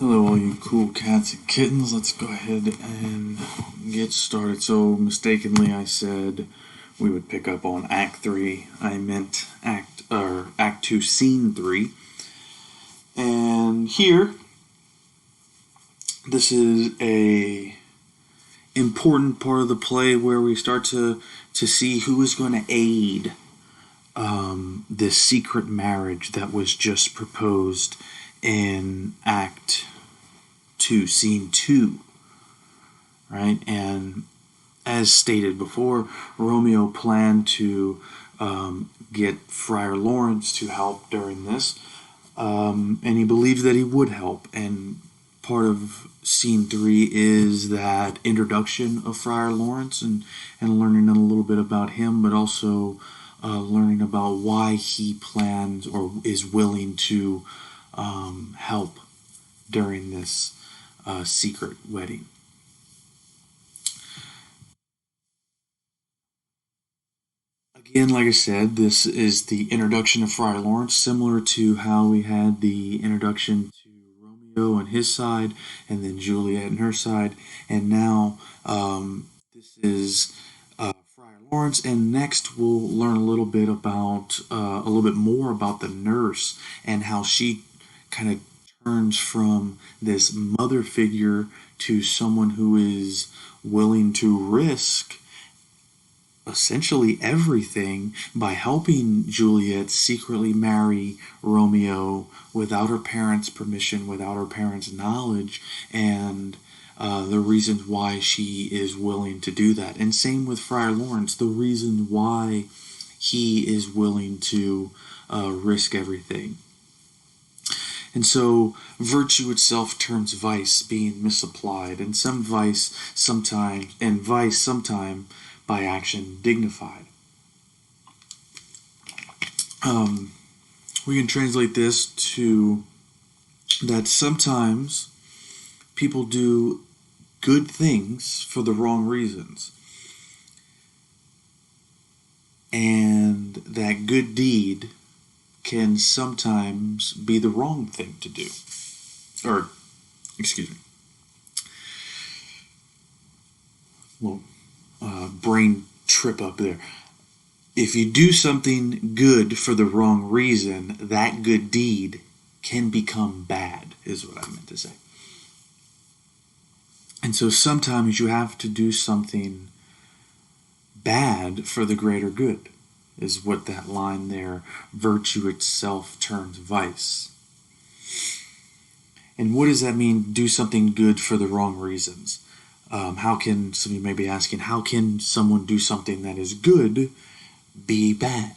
Hello, all you cool cats and kittens. Let's go ahead and get started. So, mistakenly, I said we would pick up on Act 3. I meant Act 2, Scene 3. And here, this is a important part of the play where we start to see who is going to aid this secret marriage that was just proposed in Act 2, Scene 2, right? And as stated before, Romeo planned to get Friar Lawrence to help during this, and he believed that he would help. And part of Scene 3 is that introduction of Friar Lawrence and learning a little bit about him, but also learning about why he plans or is willing to help during this secret wedding. Again, like I said, this is the introduction of Friar Lawrence, similar to how we had the introduction to Romeo and his side, and then Juliet and her side, and now this is Friar Lawrence. And next, we'll learn a little bit more about the nurse and how she kind of turns from this mother figure to someone who is willing to risk essentially everything by helping Juliet secretly marry Romeo without her parents' permission, without her parents' knowledge, and the reasons why she is willing to do that. And same with Friar Lawrence, the reason why he is willing to risk everything. And so virtue itself turns vice, being misapplied, and vice sometime by action dignified. We can translate this to that sometimes people do good things for the wrong reasons, and that good deed can sometimes be the wrong thing to do. Or, excuse me. Little brain trip up there. If you do something good for the wrong reason, that good deed can become bad, is what I meant to say. And so sometimes you have to do something bad for the greater good, is what that line there, virtue itself turns vice. And what does that mean, do something good for the wrong reasons? How can, some of you may be asking, how can someone do something that is good be bad?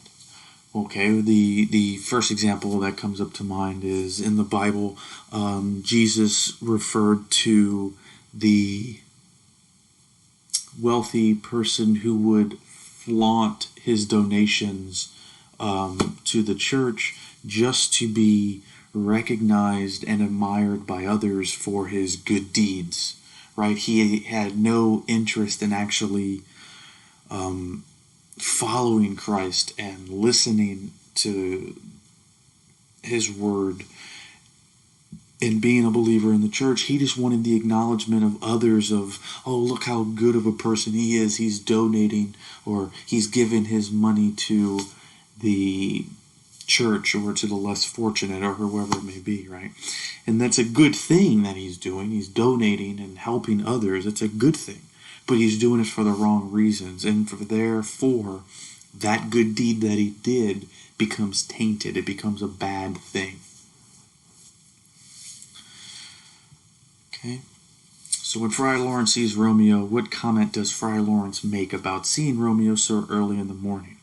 Okay, the first example that comes up to mind is in the Bible, Jesus referred to the wealthy person who would flaunt his donations to the church just to be recognized and admired by others for his good deeds. Right? He had no interest in actually following Christ and listening to his word and being a believer in the church. He just wanted the acknowledgement of others of, oh, look how good of a person he is. He's donating, or he's given his money to the church or to the less fortunate or whoever it may be, right? And that's a good thing that he's doing. He's donating and helping others. It's a good thing. But he's doing it for the wrong reasons. And therefore, that good deed that he did becomes tainted. It becomes a bad thing. Okay? So when Friar Lawrence sees Romeo, what comment does Friar Lawrence make about seeing Romeo so early in the morning?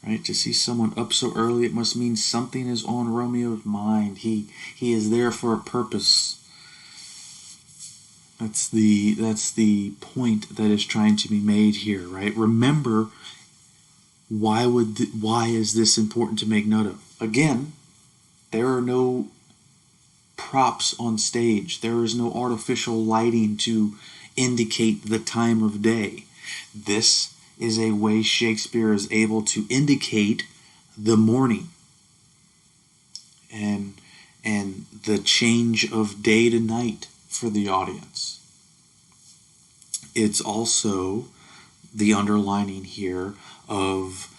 Right? To see someone up so early, it must mean something is on Romeo's mind. He is there for a purpose. That's the point that is trying to be made here, right? Remember, why is this important to make note of? Again, there are no props on stage. There is no artificial lighting to indicate the time of day. This is a way Shakespeare is able to indicate the morning. And and the change of day to night for the audience. It's also the underlining here of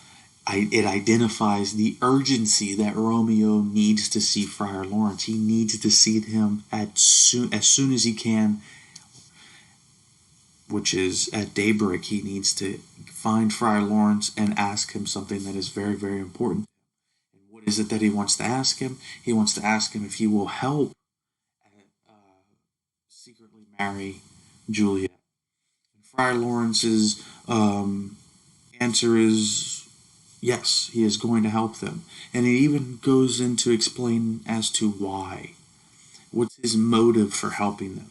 it identifies the urgency that Romeo needs to see Friar Lawrence. He needs to see him as soon as he can, which is at daybreak. He needs to find Friar Lawrence and ask him something that is very, very important. And what is it that he wants to ask him? He wants to ask him if he will help uh, secretly marry Juliet. And Friar Lawrence's answer is yes, he is going to help them. And it even goes into explain as to why. What's his motive for helping them?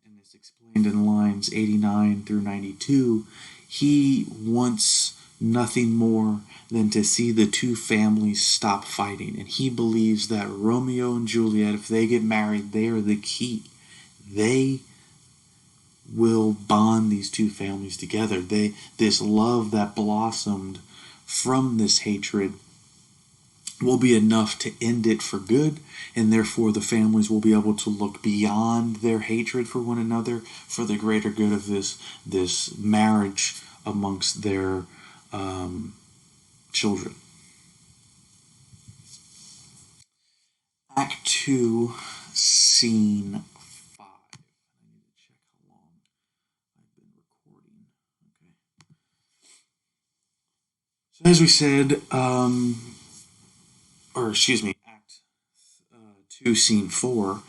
And it's explained in lines 89 through 92. He wants nothing more than to see the two families stop fighting. And he believes that Romeo and Juliet, if they get married, they are the key. They will bond these two families together. This love that blossomed from this hatred will be enough to end it for good, and therefore the families will be able to look beyond their hatred for one another for the greater good of this marriage amongst their children. Act 2, Scene 5. I need to check how long I've been recording. Okay. So as we said, Act 2, Scene 4.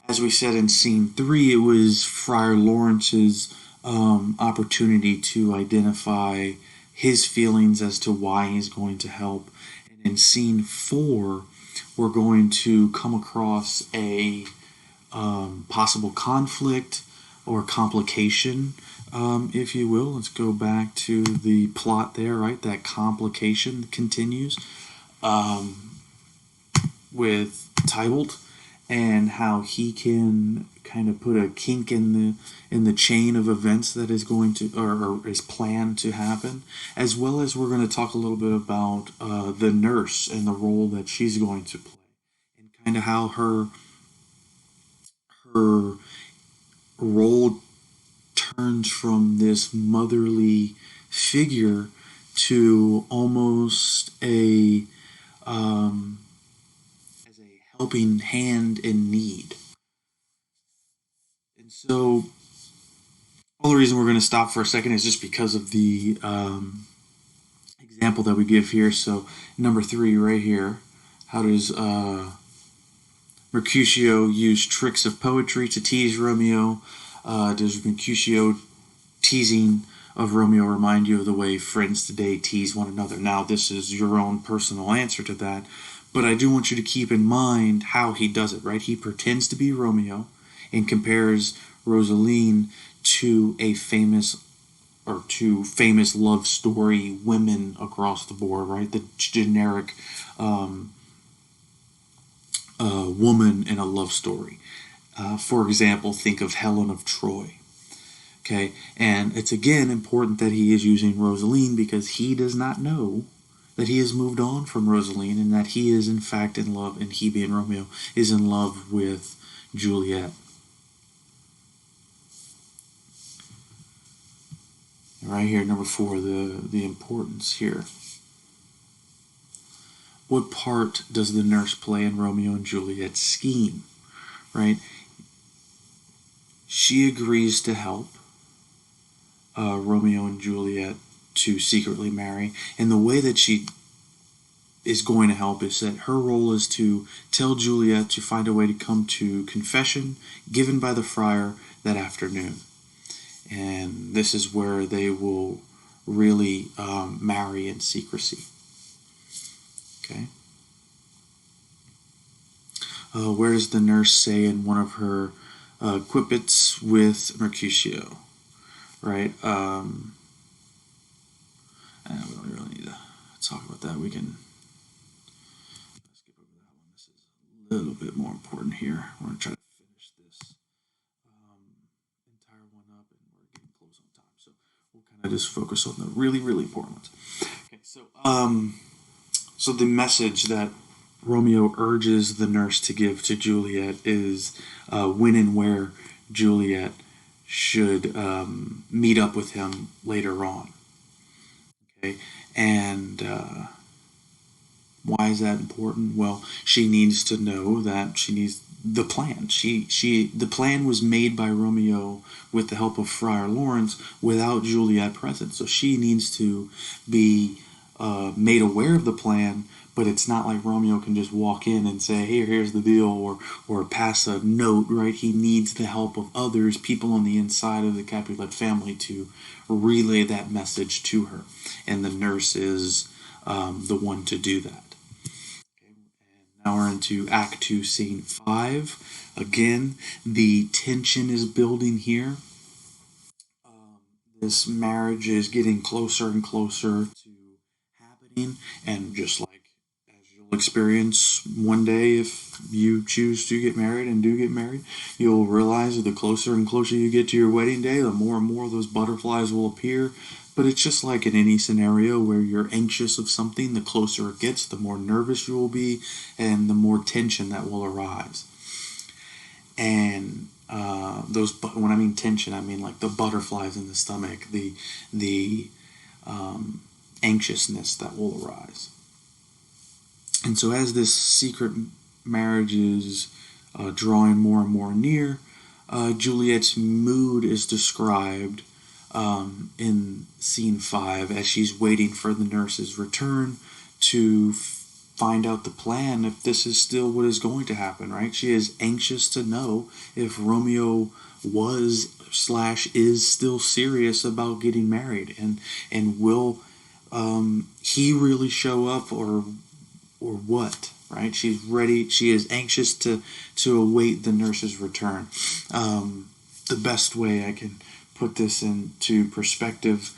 As we said in Scene 3, it was Friar Lawrence's opportunity to identify his feelings as to why he's going to help. And in Scene 4, we're going to come across a possible conflict or complication, if you will. Let's go back to the plot there, right? That complication continues with Tybalt and how he can kind of put a kink in the chain of events that is going to or is planned to happen, as well as we're going to talk a little bit about the nurse and the role that she's going to play, and kind of how her role turns from this motherly figure to almost as a helping hand in need. And so, all the reason we're going to stop for a second is just because of the example that we give here. So, number 3 right here. How does Mercutio use tricks of poetry to tease Romeo? Does Mercutio teasing of Romeo remind you of the way friends today tease one another? Now, this is your own personal answer to that, but I do want you to keep in mind how he does it, right? He pretends to be Romeo and compares Rosaline to famous love story women across the board, right? The generic woman in a love story. For example, think of Helen of Troy. Okay, and it's again important that he is using Rosaline because he does not know that he has moved on from Rosaline and that he is in fact in love, and he being Romeo is in love with Juliet. Right here, number 4, the importance here. What part does the nurse play in Romeo and Juliet's scheme? Right? She agrees to help Romeo and Juliet to secretly marry, and the way that she is going to help is that her role is to tell Juliet to find a way to come to confession given by the friar that afternoon. And this is where they will really marry in secrecy. Okay. Where does the nurse say in one of her quippets with Mercutio? Right. We don't really need to talk about that. We can skip over that one. This is a little bit more important here. We're going to try to finish this entire one up, and we're getting close on time. So we'll kind of just focus on the really, really important ones. Okay. So the message that Romeo urges the nurse to give to Juliet is when and where Juliet should meet up with him later on. Okay, and why is that important? Well, she needs to know that she needs the plan. The plan was made by Romeo with the help of Friar Lawrence without Juliet present. So she needs to be made aware of the plan, but it's not like Romeo can just walk in and say, "Here, here's the deal," or pass a note. Right? He needs the help of others, people on the inside of the Capulet family, to relay that message to her, and the nurse is the one to do that. Now we're into Act 2, Scene 5. Again, the tension is building here. This marriage is getting closer and closer to happening, and just like as you'll experience one day if you choose to get married and do get married, you'll realize that the closer and closer you get to your wedding day, the more and more those butterflies will appear. But it's just like in any scenario where you're anxious of something, the closer it gets, the more nervous you will be, and the more tension that will arise. And when I mean tension, I mean like the butterflies in the stomach, the anxiousness that will arise. And so, as this secret marriage is drawing more and more near, Juliet's mood is described in scene 5 as she's waiting for the nurse's return to find out the plan if this is still what is going to happen, right? She is anxious to know if Romeo was slash is still serious about getting married, and will he really show up, or what, right? She's ready. She is anxious to await the nurse's return. The best way I can put this into perspective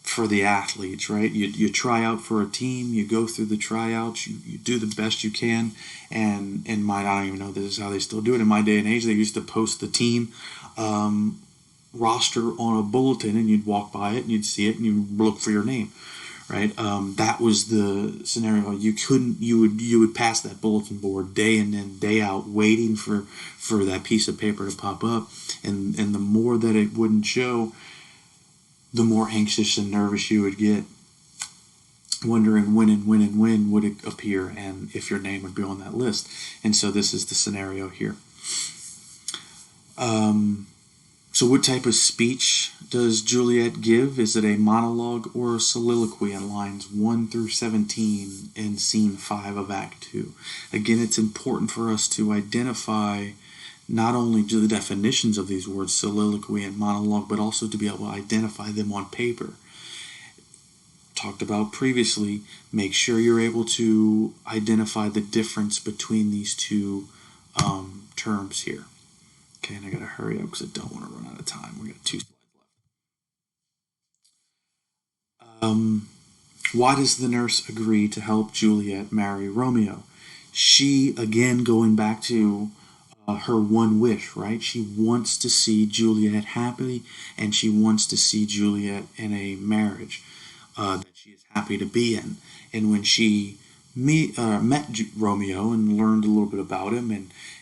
for the athletes, right? You try out for a team, you go through the tryouts, you do the best you can, and I don't even know this is how they still do it. In my day and age, they used to post the team roster on a bulletin, and you'd walk by it and you'd see it and you'd look for your name, right? That was the scenario. You would pass that bulletin board day in and day out, waiting for that piece of paper to pop up, and the more that it wouldn't show, the more anxious and nervous you would get, wondering when would it appear, and if your name would be on that list. And so this is the scenario here. So what type of speech does Juliet give? Is it a monologue or a soliloquy in lines 1 through 17 in scene 5 of Act 2? Again, it's important for us to identify not only the definitions of these words, soliloquy and monologue, but also to be able to identify them on paper. Talked about previously, make sure you're able to identify the difference between these two terms here. Okay, and I gotta hurry up because I don't want to run out of time. We got 2 slides left. Why does the nurse agree to help Juliet marry Romeo? She, again, going back to her one wish, right? She wants to see Juliet happy, and she wants to see Juliet in a marriage that she is happy to be in. And when she met Romeo and learned a little bit about him,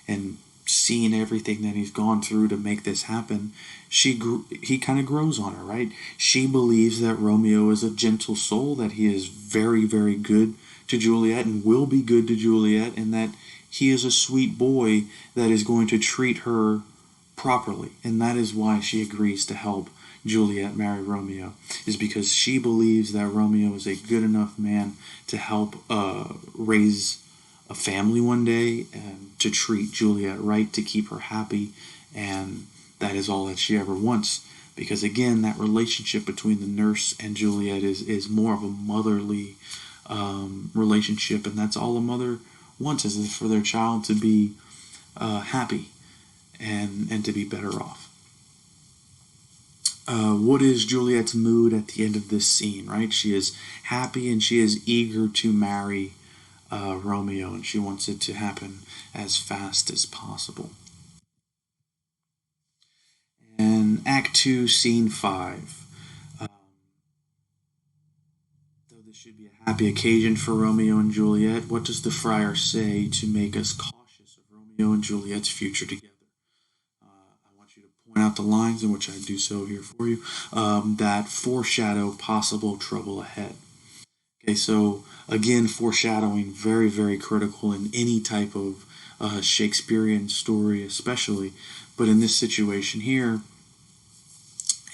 and seeing everything that he's gone through to make this happen, he kind of grows on her, right? She believes that Romeo is a gentle soul, that he is very, very good to Juliet and will be good to Juliet, and that he is a sweet boy that is going to treat her properly. And that is why she agrees to help Juliet marry Romeo, is because she believes that Romeo is a good enough man to help raise a family one day, and to treat Juliet right, to keep her happy, and that is all that she ever wants. Because again, that relationship between the nurse and Juliet is more of a motherly relationship, and that's all a mother wants, is for their child to be happy and to be better off. What is Juliet's mood at the end of this scene, right? She is happy and she is eager to marry Romeo, and she wants it to happen as fast as possible. And Act 2, Scene 5. Though the should be a happy occasion for Romeo and Juliet. What does the friar say to make us cautious of Romeo and Juliet's future together? I want you to point out the lines, in which I do so here for you, that foreshadow possible trouble ahead. Okay, so again, foreshadowing very, very critical in any type of Shakespearean story, especially. But in this situation here,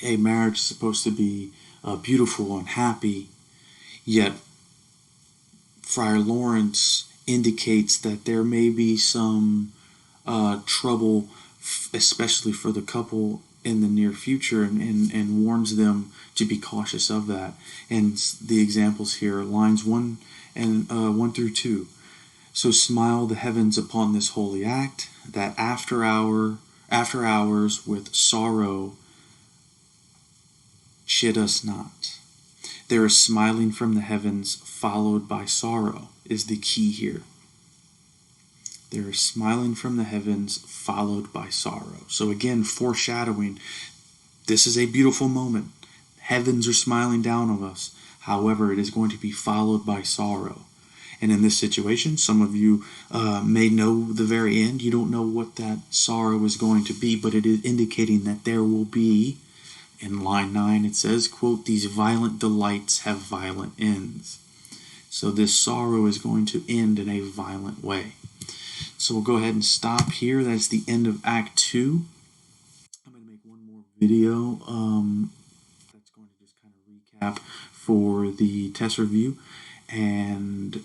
a marriage is supposed to be beautiful and happy, yet Friar Lawrence indicates that there may be some trouble, especially for the couple in the near future, and warns them to be cautious of that. And the examples here, lines 1 through 2. So smile the heavens upon this holy act, that after hours with sorrow chid us not. There is smiling from the heavens followed by sorrow is the key here. There is smiling from the heavens followed by sorrow. So again, foreshadowing. This is a beautiful moment. Heavens are smiling down on us. However, it is going to be followed by sorrow. And in this situation, some of you may know the very end. You don't know what that sorrow is going to be, but it is indicating that there will be, in line 9, it says, quote, these violent delights have violent ends. So this sorrow is going to end in a violent way. So we'll go ahead and stop here. That's the end of Act 2. I'm going to make one more video that's going to just kind of recap for the test review. And